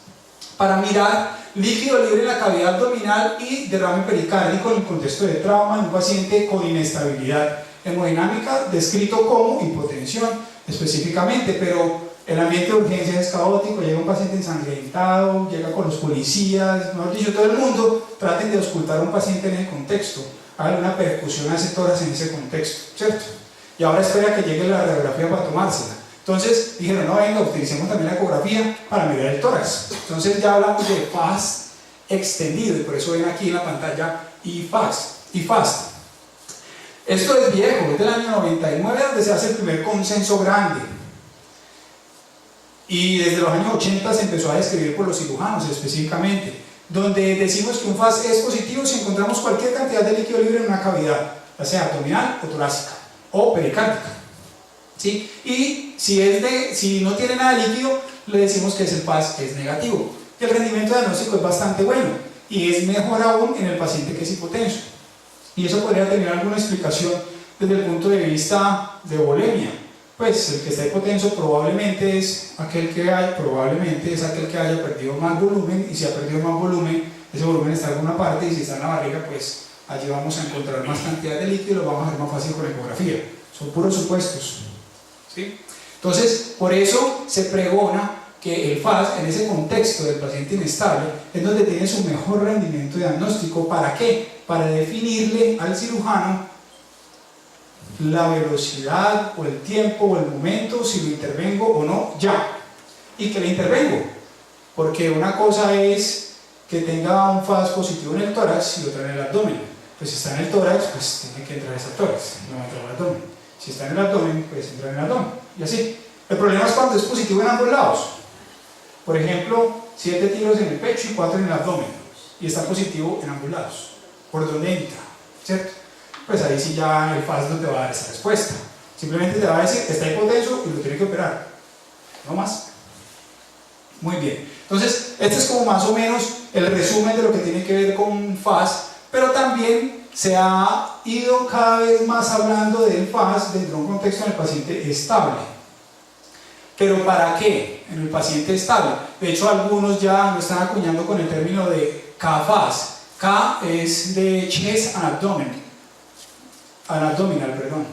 para mirar líquido libre en la cavidad abdominal y derrame pericárdico en el contexto de trauma en un paciente con inestabilidad hemodinámica, descrito como hipotensión específicamente, pero el ambiente de urgencia es caótico, llega un paciente ensangrentado, llega con los policías, mejor dicho, todo el mundo, traten de auscultar a un paciente en el contexto. hágale una percusión a ese tórax en ese contexto, ¿cierto? Y ahora espera que llegue la radiografía para tomársela. Entonces dijeron, no, venga, utilicemos también la ecografía para mirar el tórax. Entonces ya hablamos de FAST extendido, y por eso ven aquí en la pantalla IFAST. Esto es viejo, es del año 99, donde se hace el primer consenso grande. Y desde los años 80 se empezó a describir por los cirujanos específicamente, donde decimos que un FAST es positivo si encontramos cualquier cantidad de líquido libre en una cavidad, ya sea abdominal o torácica o pericárdica. ¿Sí? Y si no tiene nada de líquido, le decimos que ese FAST es negativo. Y el rendimiento diagnóstico es bastante bueno, y es mejor aún en el paciente que es hipotenso. Y eso podría tener alguna explicación desde el punto de vista de volemia. Pues el que está hipotenso probablemente es aquel que haya perdido más volumen, y si ha perdido más volumen, ese volumen está en alguna parte, y si está en la barriga, pues allí vamos a encontrar más cantidad de líquido y lo vamos a ver más fácil con la ecografía. Son puros supuestos, ¿sí? Entonces, por eso se pregona que el FAST, en ese contexto del paciente inestable, es donde tiene su mejor rendimiento diagnóstico. ¿Para qué? Para definirle al cirujano la velocidad o el tiempo o el momento, si lo intervengo o no ya, y que le intervengo, porque una cosa es que tenga un FAST positivo en el tórax y otra en el abdomen. Pues si está en el tórax, pues tiene que entrar ese tórax, no va a entrar al abdomen. Si está en el abdomen, pues entra en el abdomen, y así. El problema es cuando es positivo en ambos lados. Por ejemplo, 7 tiros en el pecho y 4 en el abdomen, y está positivo en ambos lados. ¿Por dónde entra? ¿Cierto? Pues ahí sí ya el FAST no te va a dar esa respuesta. Simplemente te va a decir, está hipotenso y lo tiene que operar. No más. Muy bien. Entonces, este es como más o menos el resumen de lo que tiene que ver con FAST, pero también se ha ido cada vez más hablando del FAST dentro de un contexto en el paciente estable. ¿Pero para qué? En el paciente estable. De hecho, algunos ya lo están acuñando con el término de KFAST. K es de chest and abdominal, perdón.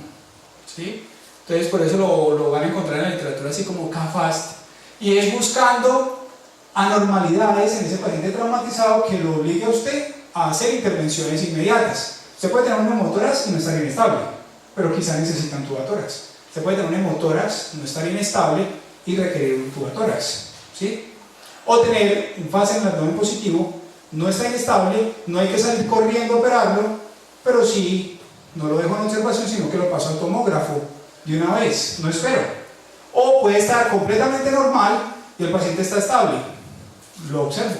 ¿Sí? Entonces, por eso lo van a encontrar en la literatura así como KFAST. Y es buscando anormalidades en ese paciente traumatizado que lo obligue a usted a hacer intervenciones inmediatas. Usted puede tener un hemotórax y no estar inestable, pero quizá necesita un tubatórax. Usted puede tener un hemotórax, no estar inestable y requerir un tubatórax, ¿sí? O tener un FAST en el abdomen positivo, no está inestable, no hay que salir corriendo a operarlo, pero sí, no lo dejo en observación, sino que lo paso al tomógrafo de una vez, no espero. O puede estar completamente normal y el paciente está estable, lo observo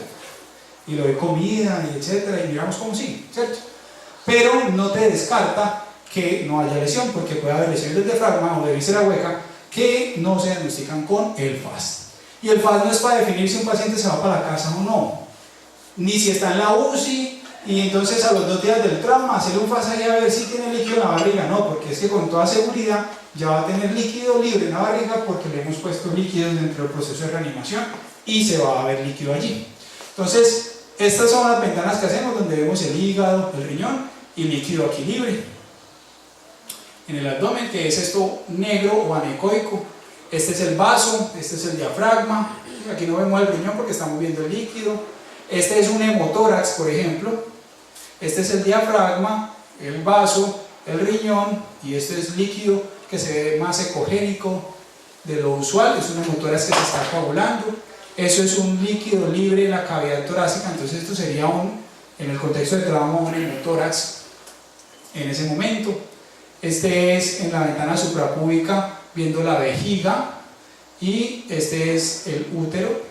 y le doy comida y etcétera, y miramos como sí, ¿cierto? Pero no te descarta que no haya lesión, porque puede haber lesiones del diafragma o de víscera hueca que no se diagnostican con el FAST. Y el FAST no es para definir si un paciente se va para la casa o no, ni si está en la UCI y entonces a los 2 días del trauma hacerle un FAST ahí a ver si tiene líquido en la barriga. No, porque es que con toda seguridad ya va a tener líquido libre en la barriga, porque le hemos puesto líquidos dentro del proceso de reanimación y se va a ver líquido allí. Entonces, estas son las ventanas que hacemos, donde vemos el hígado, el riñón y líquido aquí libre. En el abdomen, que es esto negro o anecoico. Este es el vaso, este es el diafragma. Aquí no vemos el riñón porque estamos viendo el líquido. Este es un hemotórax, por ejemplo. Este es el diafragma, el vaso, el riñón, y este es líquido que se ve más ecogénico de lo usual. Es un hemotórax que se está coagulando. Eso es un líquido libre en la cavidad torácica. Entonces esto sería en el contexto de trauma, un hemotórax en ese momento. Este es en la ventana suprapúbica viendo la vejiga, y este es el útero.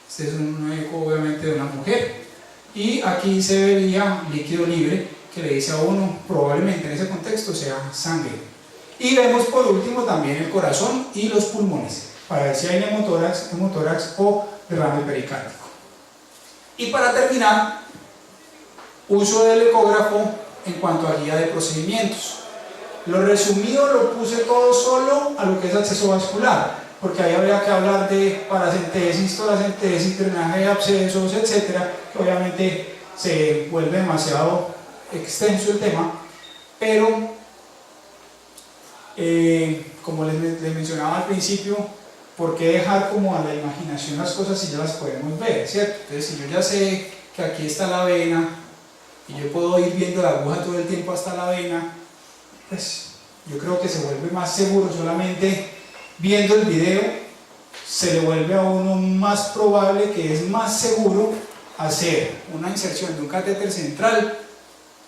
Este es un eco obviamente de una mujer, y aquí se vería líquido libre que le dice a uno probablemente en ese contexto sea sangre. Y vemos por último también el corazón y los pulmones para ver si hay hemotórax o derrame pericárdico. Y para terminar, uso del ecógrafo en cuanto a guía de procedimientos. Lo resumido lo puse todo solo a lo que es acceso vascular, porque ahí habría que hablar de paracentesis, toracentesis, drenaje de abscesos, etcétera, que obviamente se vuelve demasiado extenso el tema, pero como les mencionaba al principio, ¿por qué dejar como a la imaginación las cosas si ya las podemos ver, ¿cierto? Entonces, si yo ya sé que aquí está la vena y yo puedo ir viendo la aguja todo el tiempo hasta la vena, pues yo creo que se vuelve más seguro. Solamente viendo el video se le vuelve a uno más probable que es más seguro hacer una inserción de un catéter central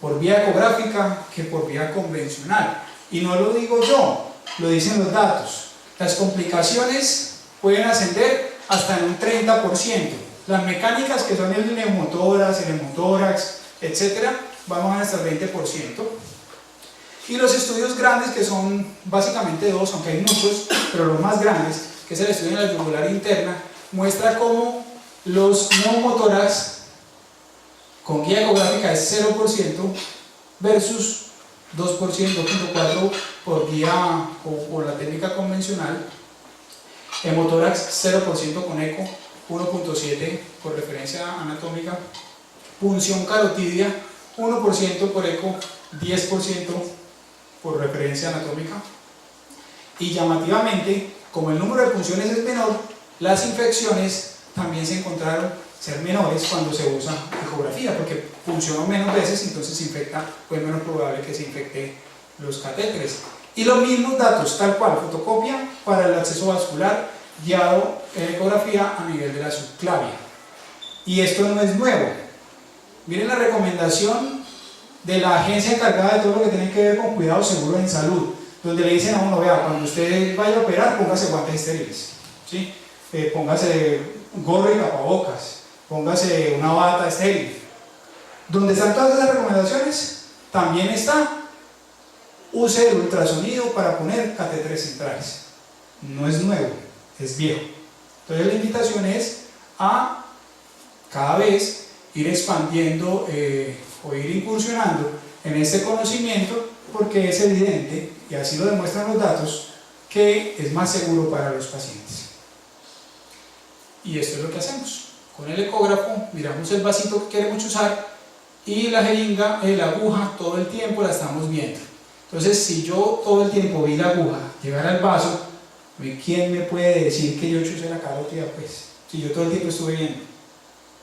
por vía ecográfica que por vía convencional. Y no lo digo yo, lo dicen los datos. Las complicaciones pueden ascender hasta en un 30%. Las mecánicas, que son el neumotórax, el hemotórax, etc., van hasta el 20%. Y los estudios grandes, que son básicamente dos, aunque hay muchos, pero los más grandes, que es el estudio en la yugular interna, muestra cómo los neumotórax con guía ecográfica es 0% versus 2%, 2.4% por guía o por la técnica convencional. Hemotórax 0% con eco, 1.7% por referencia anatómica. Punción carotidia 1% por eco, 10% por referencia anatómica. Y llamativamente, como el número de punciones es menor, las infecciones también se encontraron ser menores cuando se usa ecografía, porque funcionó menos veces, entonces se infecta, pues es menos probable que se infecte los catéteres. Y los mismos datos, tal cual, fotocopia para el acceso vascular guiado en ecografía a nivel de la subclavia. Y esto no es nuevo. Miren la recomendación de la agencia encargada de todo lo que tiene que ver con cuidado seguro en salud, donde le dicen a uno, vea, cuando usted vaya a operar, póngase guantes estériles, ¿sí? Póngase gorro y tapabocas, póngase una bata estéril. Donde están todas esas recomendaciones, también está, use el ultrasonido para poner catéteres centrales. No es nuevo, es viejo. Entonces la invitación es a cada vez ir expandiendo o ir incursionando en este conocimiento, porque es evidente, y así lo demuestran los datos, que es más seguro para los pacientes. Y esto es lo que hacemos. Con el ecógrafo miramos el vasito que queremos usar y la jeringa, la aguja, todo el tiempo la estamos viendo. Entonces, si yo todo el tiempo vi la aguja llegar al vaso, ¿quién me puede decir que yo chusé la carótida? Pues, si yo todo el tiempo estuve viendo,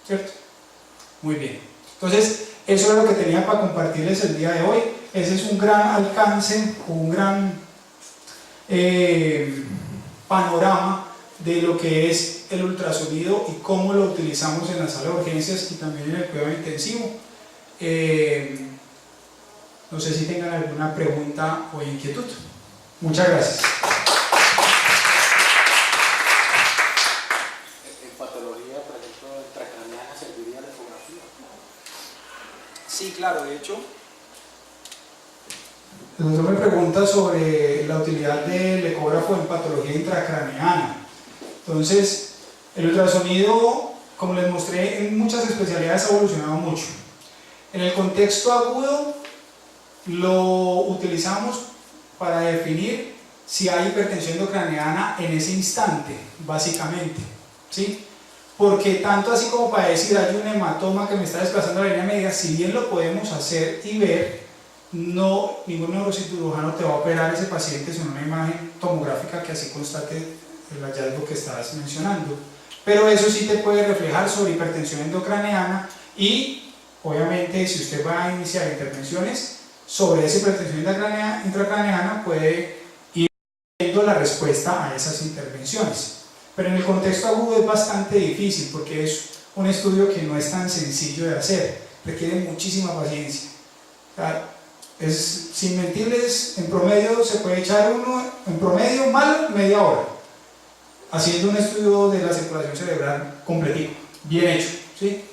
¿cierto? Muy bien. Entonces, eso es lo que tenía para compartirles el día de hoy. Ese es un gran alcance, un gran panorama de lo que es el ultrasonido y cómo lo utilizamos en la sala de urgencias y también en el cuidado intensivo. No sé si tengan alguna pregunta o inquietud. Muchas gracias. ¿En patología, por ejemplo, intracraneana serviría la ecografía? Sí, claro, de hecho. El doctor me pregunta sobre la utilidad del ecógrafo en patología intracraneana. Entonces, el ultrasonido, como les mostré, en muchas especialidades ha evolucionado mucho. En el contexto agudo, lo utilizamos para definir si hay hipertensión endocraneana en ese instante, básicamente, ¿sí? Porque tanto así como para decir hay un hematoma que me está desplazando la línea media, si bien lo podemos hacer y ver, no, ningún neurocirujano te va a operar ese paciente sin una imagen tomográfica que así constate el hallazgo que estabas mencionando. Pero eso sí te puede reflejar sobre hipertensión endocraneana y, obviamente, si usted va a iniciar intervenciones sobre esa hipertensión intracraneana, puede ir viendo la respuesta a esas intervenciones. Pero en el contexto agudo es bastante difícil porque es un estudio que no es tan sencillo de hacer, requiere muchísima paciencia. O sea, sin mentirles, en promedio se puede echar uno, en promedio malo, media hora, haciendo un estudio de la circulación cerebral completico, bien hecho, ¿sí?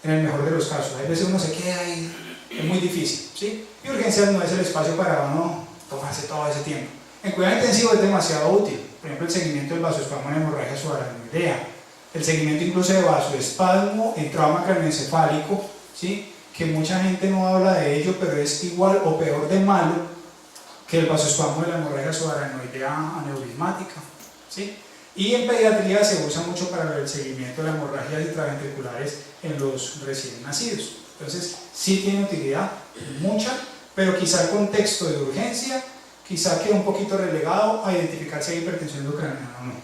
En el mejor de los casos. Hay veces uno se queda ahí, es muy difícil, ¿sí? Y urgencias no es el espacio para uno tomarse todo ese tiempo. En cuidado intensivo es demasiado útil, por ejemplo, el seguimiento del vasoespasmo en hemorragia subaracnoidea, el seguimiento incluso de vasoespasmo en trauma craneoencefálico, ¿sí? Que mucha gente no habla de ello, pero es igual o peor de malo que el vasoespasmo de la hemorragia subaracnoidea aneurismática, ¿sí? Y en pediatría se usa mucho para el seguimiento de las hemorragias intraventriculares en los recién nacidos. Entonces, sí tiene utilidad, mucha, pero quizá el contexto de urgencia, quizá queda un poquito relegado a identificar si hay hipertensión endocraneana o no.